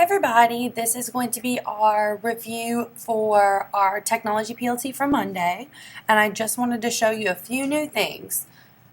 everybody, this is going to be our review for our technology PLT for Monday, and I just wanted to show you a few new things.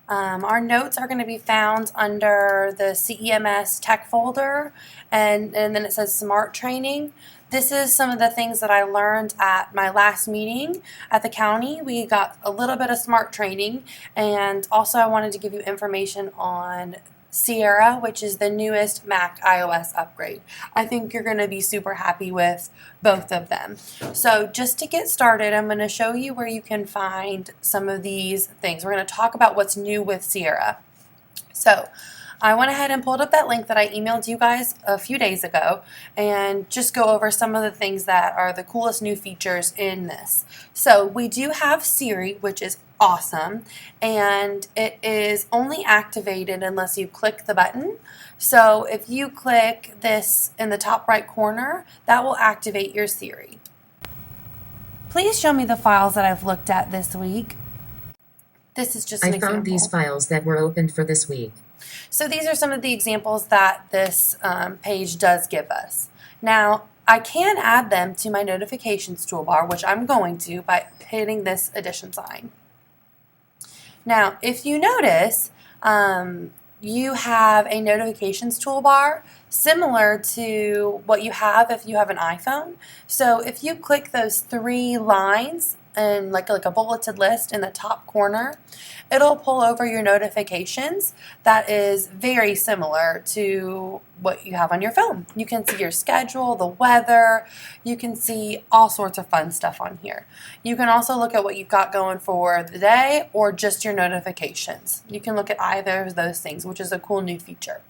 Our notes are going to be found under the CEMS tech folder, and then it says Smart Training. This is some of the things that I learned at my last meeting at the county. We got a little bit of smart training, and also I wanted to give you information on Sierra, which is the newest Mac iOS upgrade. I think you're going to be super happy with both of them. So just to get started, I'm going to show you where you can find some of these things. We're going to talk about what's new with Sierra. So I went ahead and pulled up that link that I emailed you guys a few days ago and just go over some of the things that are the coolest new features in this. So we do have Siri, which is awesome, and it is only activated unless you click the button. So if you click this in the top right corner, that will activate your Siri. Please show me the files that I've looked at this week. This is just an example. I found these files that were opened for this week. So these are some of the examples that this page does give us. Now, I can add them to my notifications toolbar, which I'm going to by hitting this addition sign. Now, if you notice, you have a notifications toolbar similar to what you have if you have an iPhone. So if you click those three lines and like a bulleted list in the top corner, it'll pull over your notifications. That is very similar to what you have on your phone. You can see your schedule, the weather, you can see all sorts of fun stuff on here. You can also look at what you've got going for the day or just your notifications. You can look at either of those things, which is a cool new feature.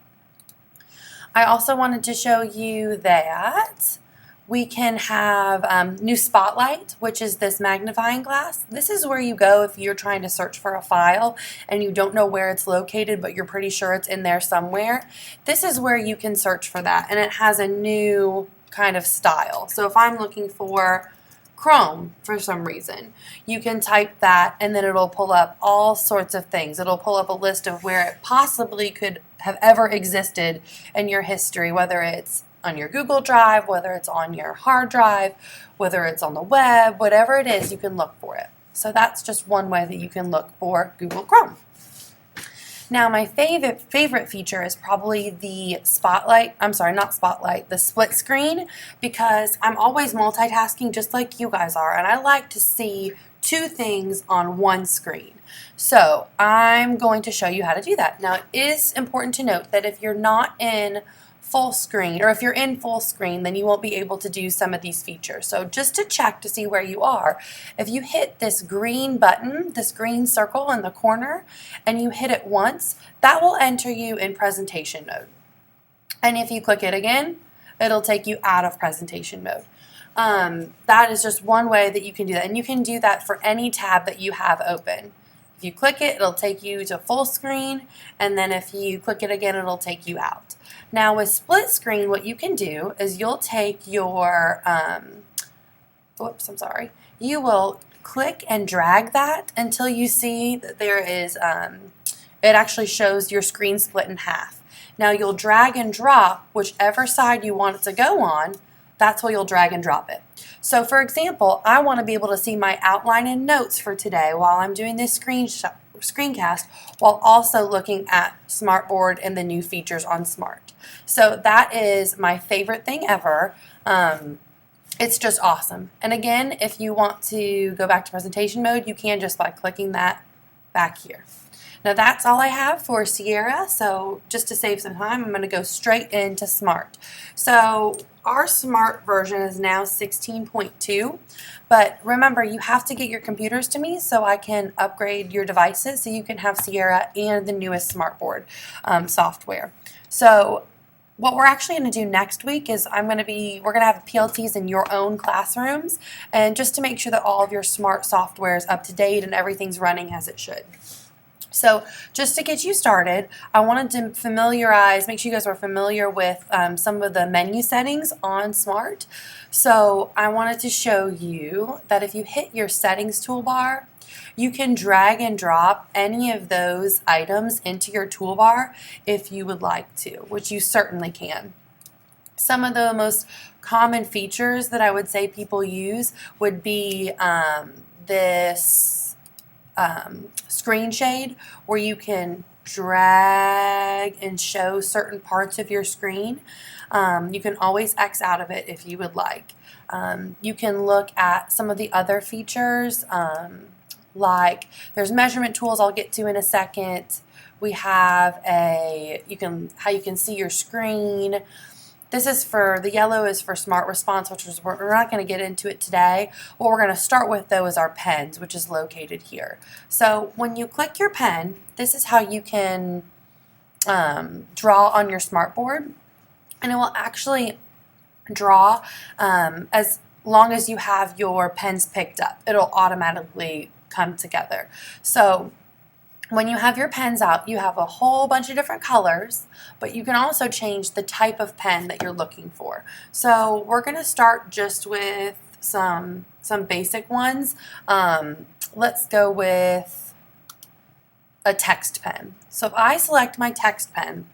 I also wanted to show you that we can have new Spotlight, which is this magnifying glass. This is where you go if you're trying to search for a file and you don't know where it's located, but you're pretty sure it's in there somewhere. This is where you can search for that, and it has a new kind of style. So if I'm looking for Chrome for some reason, you can type that and then it'll pull up all sorts of things. It'll pull up a list of where it possibly could have ever existed in your history, whether it's on your Google Drive, whether it's on your hard drive, whether it's on the web, whatever it is, you can look for it. So that's just one way that you can look for Google Chrome. Now my favorite feature is probably the Spotlight, not Spotlight, the split screen, because I'm always multitasking just like you guys are, and I like to see two things on one screen. So I'm going to show you how to do that. Now it is important to note that if you're not in full screen, or if you're in full screen, then you won't be able to do some of these features. So just to check to see where you are, if you hit this green button, this green circle in the corner, and you hit it once, that will enter you in presentation mode. And if you click it again, it'll take you out of presentation mode. That is just one way that you can do that, and you can do that for any tab that you have open. If you click it, it'll take you to full screen, and then if you click it again, it'll take you out. Now with split screen, what you can do is you'll take your, you will click and drag that until you see that there is, it actually shows your screen split in half. Now you'll drag and drop whichever side you want it to go on, that's where you'll drag and drop it. So for example, I want to be able to see my outline and notes for today while I'm doing this screencast, while also looking at Smartboard and the new features on Smart. So that is my favorite thing ever. It's just awesome. And again, if you want to go back to presentation mode, you can just by clicking that back here. Now that's all I have for Sierra, so just to save some time, I'm going to go straight into Smart. So our Smart version is now 16.2, but remember you have to get your computers to me so I can upgrade your devices so you can have Sierra and the newest Smartboard software. So what we're actually going to do next week is we're going to have PLTs in your own classrooms, and just to make sure that all of your Smart software is up to date and everything's running as it should. So just to get you started, I wanted to make sure you guys were familiar with some of the menu settings on Smart. So I wanted to show you that if you hit your settings toolbar, you can drag and drop any of those items into your toolbar if you would like to, which you certainly can. Some of the most common features that I would say people use would be this screen shade, where you can drag and show certain parts of your screen. You can always X out of it if you would like. You can look at some of the other features, like there's measurement tools I'll get to in a second. We have how you can see your screen. This is the yellow is for smart response, which is, we're not going to get into it today. What we're going to start with though is our pens, which is located here. So when you click your pen, this is how you can draw on your smartboard, and it will actually draw as long as you have your pens picked up. It'll automatically come together. So when you have your pens out, you have a whole bunch of different colors, but you can also change the type of pen that you're looking for. So we're going to start just with some basic ones. Let's go with a text pen. So if I select my text pen,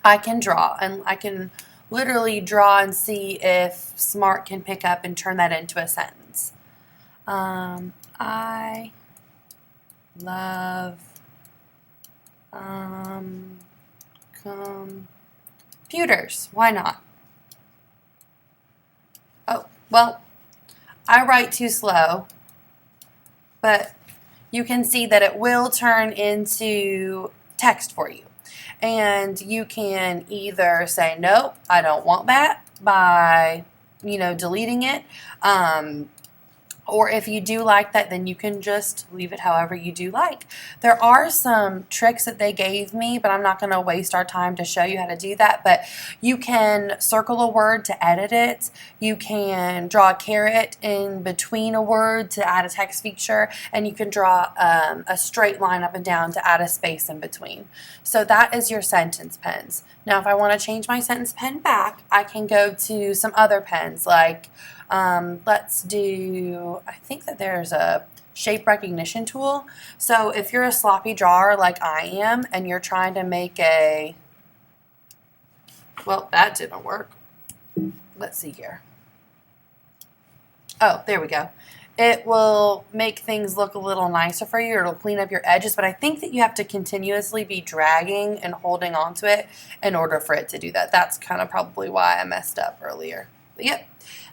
I can draw, and I can literally draw and see if Smart can pick up and turn that into a sentence. I love computers. Why not? Oh, well, I write too slow, but you can see that it will turn into text for you. And you can either say, nope, I don't want that, by, deleting it. Or if you do like that, then you can just leave it however you do like. There are some tricks that they gave me, but I'm not going to waste our time to show you how to do that. But you can circle a word to edit it. You can draw a caret in between a word to add a text feature. And you can draw a straight line up and down to add a space in between. So that is your sentence pens. Now, if I want to change my sentence pen back, I can go to some other pens, like let's do, I think that there's a shape recognition tool. So if you're a sloppy drawer like I am, and you're trying to make well, that didn't work. Let's see here. Oh, there we go. It will make things look a little nicer for you. It'll clean up your edges, but I think that you have to continuously be dragging and holding onto it in order for it to do that. That's kind of probably why I messed up earlier. But yep,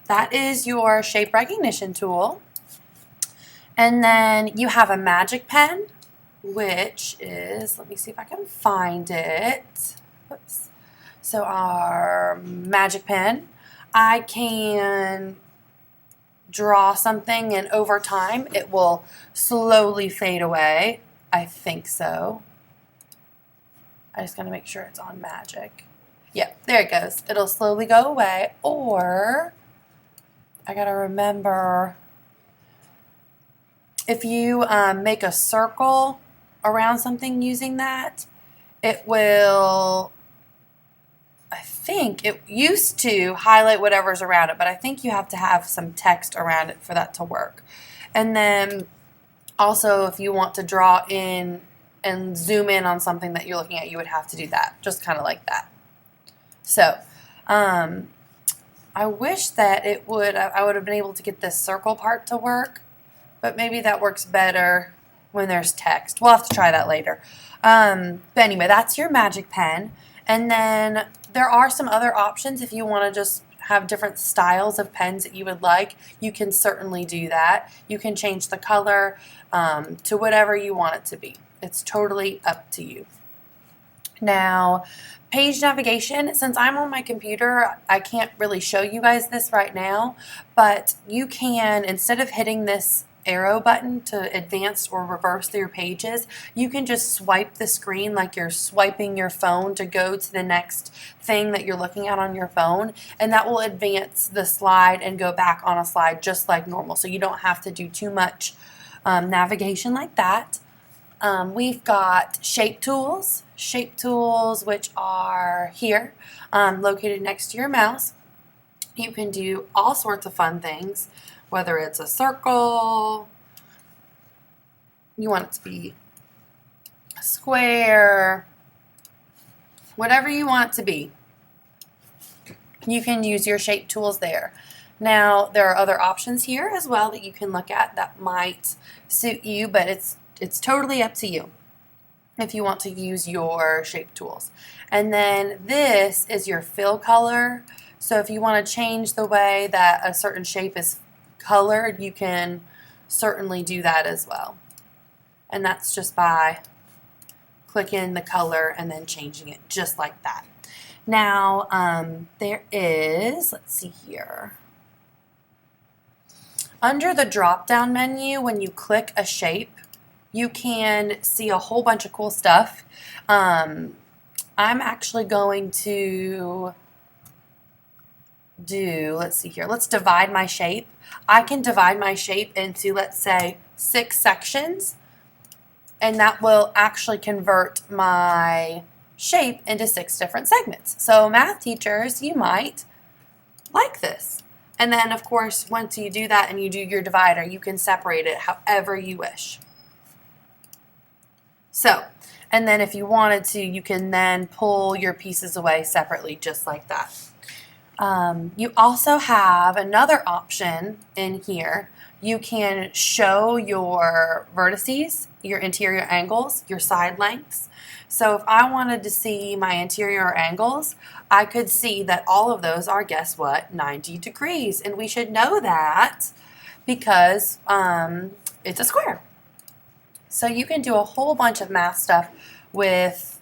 that is your shape recognition tool. And then you have a magic pen, which is, let me see if I can find it. Whoops. So our magic pen, I can draw something, and over time it will slowly fade away. I think so. I just gotta make sure it's on magic. Yep, there it goes. It'll slowly go away, or I gotta remember, if you make a circle around something using that, it will, I think it used to highlight whatever's around it, but I think you have to have some text around it for that to work. And then also, if you want to draw in and zoom in on something that you're looking at, you would have to do that, just kind of like that. So I wish that I would have been able to get this circle part to work, but maybe that works better when there's text. We'll have to try that later. But anyway, that's your magic pen. And then there are some other options if you want to just have different styles of pens that you would like. You can certainly do that. You can change the color to whatever you want it to be. It's totally up to you. Now, page navigation, since I'm on my computer, I can't really show you guys this right now, but you can, instead of hitting this arrow button to advance or reverse through your pages, you can just swipe the screen like you're swiping your phone to go to the next thing that you're looking at on your phone, and that will advance the slide and go back on a slide just like normal, so you don't have to do too much navigation like that. We've got shape tools, which are here, located next to your mouse. You can do all sorts of fun things, whether it's a circle, you want it to be a square, whatever you want it to be. you can use your shape tools there. Now, there are other options here as well that you can look at that might suit you, but it's totally up to you if you want to use your shape tools. And then this is your fill color. So if you want to change the way that a certain shape is colored, you can certainly do that as well. And that's just by clicking the color and then changing it just like that. Now, there is, let's see here. Under the drop-down menu, when you click a shape, you can see a whole bunch of cool stuff. I'm actually going to let's see here, let's divide my shape. I can divide my shape into, let's say, 6 sections, and that will actually convert my shape into 6 different segments. So math teachers, you might like this. And then, of course, once you do that and you do your divider, you can separate it however you wish. So, and then if you wanted to, you can then pull your pieces away separately just like that. You also have another option in here. You can show your vertices, your interior angles, your side lengths. So if I wanted to see my interior angles, I could see that all of those are, guess what, 90 degrees. And we should know that because it's a square. So you can do a whole bunch of math stuff with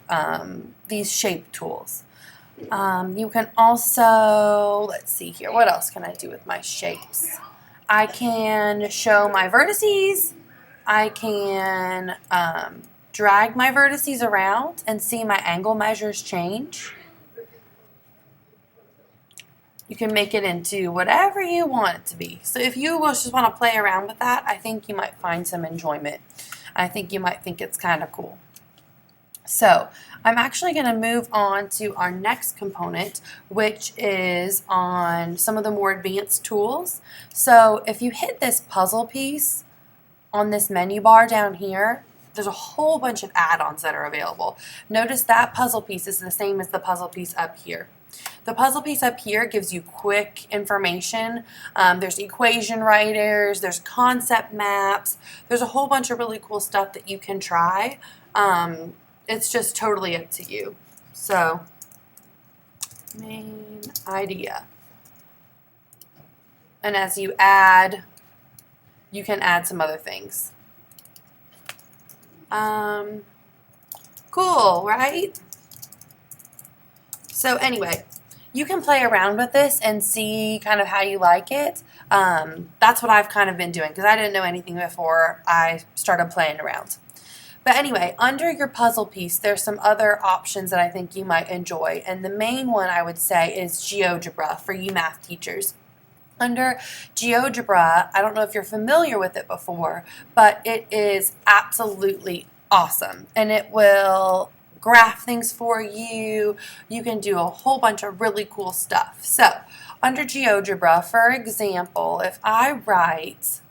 these shape tools. You can also, let's see here, what else can I do with my shapes? I can show my vertices. I can drag my vertices around and see my angle measures change. You can make it into whatever you want it to be. So if you just want to play around with that, I think you might find some enjoyment. I think you might think it's kind of cool. So I'm actually going to move on to our next component, which is on some of the more advanced tools. So if you hit this puzzle piece on this menu bar down here, there's a whole bunch of add-ons that are available. Notice that puzzle piece is the same as the puzzle piece up here. The puzzle piece up here gives you quick information. There's equation writers, there's concept maps, there's a whole bunch of really cool stuff that you can try. It's just totally up to you. So, main idea. And as you add, you can add some other things. Cool, right? So anyway, you can play around with this and see kind of how you like it. That's what I've kind of been doing because I didn't know anything before I started playing around. But anyway, under your puzzle piece, there's some other options that I think you might enjoy. And the main one I would say is GeoGebra for you math teachers. Under GeoGebra, I don't know if you're familiar with it before, but it is absolutely awesome. And it will graph things for you. You can do a whole bunch of really cool stuff. So under GeoGebra, for example, if I write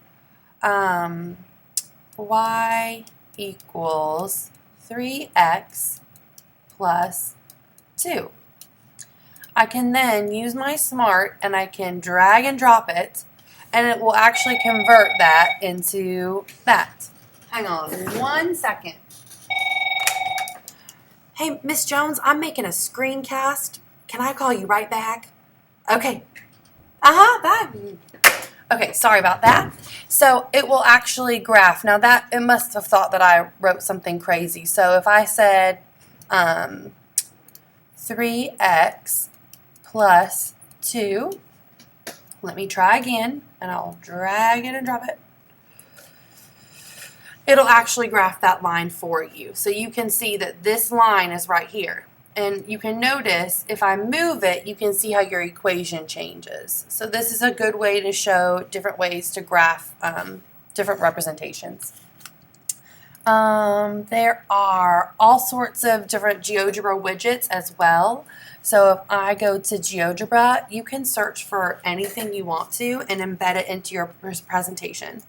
y equals 3x plus 2. I can then use my smart and I can drag and drop it and it will actually convert that into that. Hang on 1 second. Hey, Miss Jones, I'm making a screencast. Can I call you right back? Okay. Bye. Okay, sorry about that. So it will actually graph. Now that, it must have thought that I wrote something crazy. So if I said 3x plus 2, let me try again, and I'll drag it and drop it. It'll actually graph that line for you. So you can see that this line is right here. And you can notice if I move it, you can see how your equation changes. So this is a good way to show different ways to graph different representations. There are all sorts of different GeoGebra widgets as well. So if I go to GeoGebra, you can search for anything you want to and embed it into your presentation.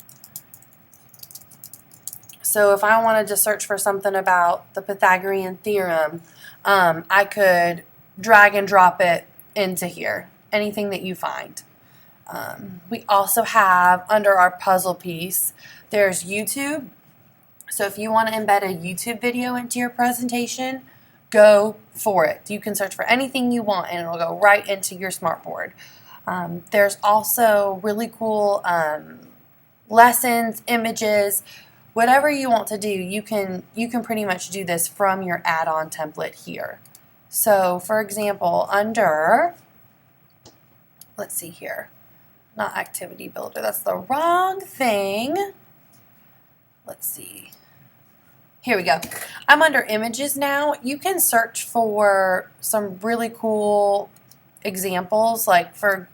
So if I wanted to search for something about the Pythagorean theorem, I could drag and drop it into here anything that you find. We also have, under our puzzle piece, there's YouTube. So if you want to embed a YouTube video into your presentation, go for it. You can search for anything you want and it'll go right into your smartboard. There's also really cool lessons, images, whatever you want to do. You can pretty much do this from your add-on template here. So for example, under, let's see here, not activity builder, that's the wrong thing. Let's see. Here we go. I'm under images now. You can search for some really cool examples, like for,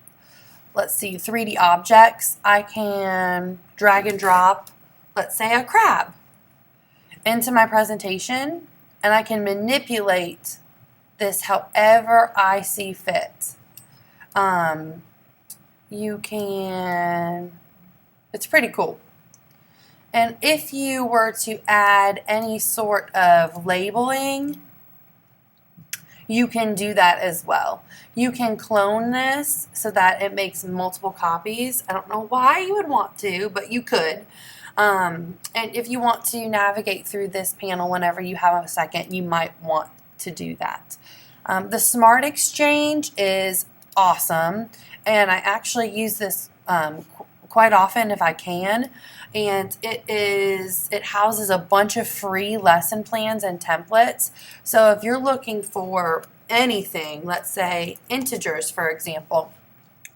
let's see, 3D objects. I can drag and drop, let's say, a crab into my presentation, and I can manipulate this however I see fit. You can, it's pretty cool. And if you were to add any sort of labeling, you can do that as well. You can clone this so that it makes multiple copies. I don't know why you would want to, but you could. And if you want to navigate through this panel whenever you have a second, you might want to do that. The Smart Exchange is awesome, and I actually use this quite often if I can. And it houses a bunch of free lesson plans and templates. So if you're looking for anything, let's say integers, for example,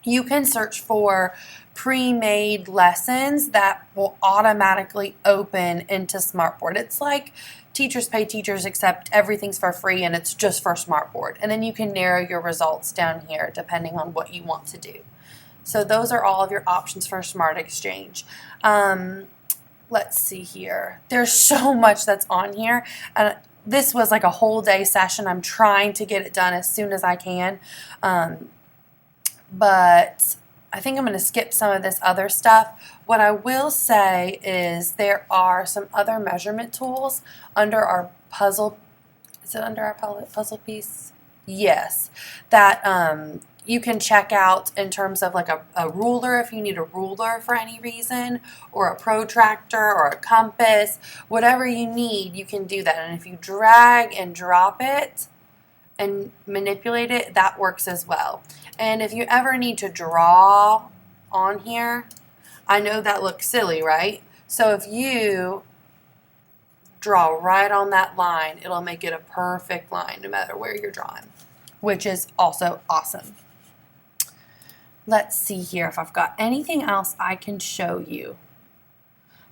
you can search for pre-made lessons that will automatically open into Smartboard. It's like Teachers Pay Teachers, except everything's for free and it's just for Smartboard. And then you can narrow your results down here depending on what you want to do. So those are all of your options for Smart Exchange. Let's see here. There's so much that's on here. And this was like a whole day session. I'm trying to get it done as soon as I can. But I think I'm going to skip some of this other stuff. What I will say is there are some other measurement tools under our puzzle. Is it under our puzzle piece? Yes. That you can check out in terms of like a ruler, if you need a ruler for any reason, or a protractor or a compass, whatever you need, you can do that. And if you drag and drop it and manipulate it, that works as well. And if you ever need to draw on here, I know that looks silly, right? So if you draw right on that line, it'll make it a perfect line no matter where you're drawing, which is also awesome. Let's see here if I've got anything else I can show you.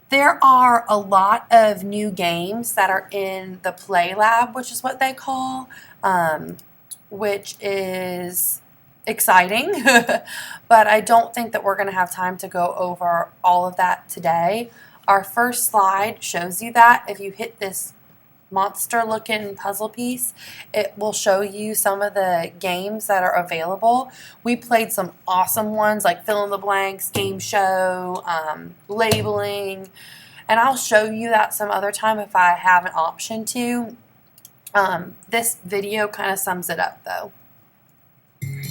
There are a lot of new games that are in the Play Lab, which is what they call, which is exciting, but I don't think that we're going to have time to go over all of that today. Our first slide shows you that. If you hit this monster looking puzzle piece, it will show you some of the games that are available. We played some awesome ones like fill in the blanks, game show, labeling, and I'll show you that some other time if I have an option to. This video kind of sums it up though.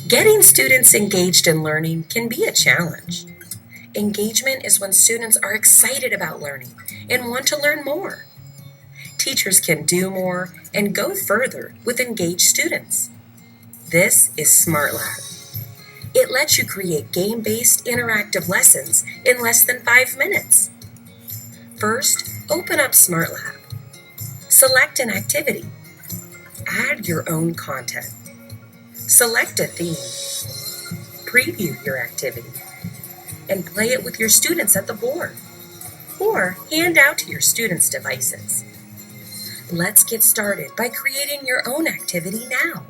Getting students engaged in learning can be a challenge. Engagement is when students are excited about learning and want to learn more. Teachers can do more and go further with engaged students. This is Smart Lab. It lets you create game-based interactive lessons in less than 5 minutes. First, open up Smart Lab. Select an activity. Add your own content. Select a theme. Preview your activity. And play it with your students at the board. Or hand out to your students' devices. Let's get started by creating your own activity now.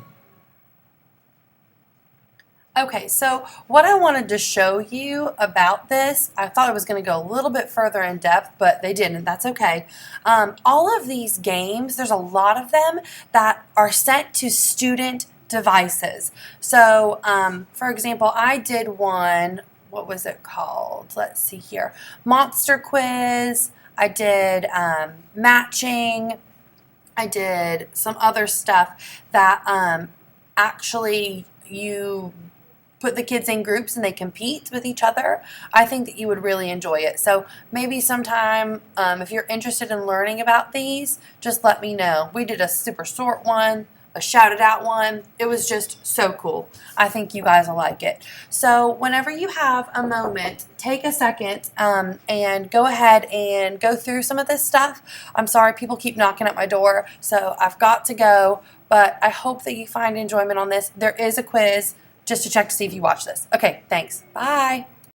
Okay, so what I wanted to show you about this, I thought I was going to go a little bit further in depth, but they didn't. That's okay. All of these games, there's a lot of them that are sent to student devices. So, for example, I did one, what was it called? Let's see here. Monster Quiz. I did matching. I did some other stuff that actually you put the kids in groups and they compete with each other. I think that you would really enjoy it. So maybe sometime, if you're interested in learning about these, just let me know. We did a super short one, a shouted out one. It was just so cool. I think you guys will like it. So whenever you have a moment, take a second and go ahead and go through some of this stuff. I'm sorry, people keep knocking at my door, so I've got to go, but I hope that you find enjoyment on this. There is a quiz just to check to see if you watch this. Okay, thanks. Bye.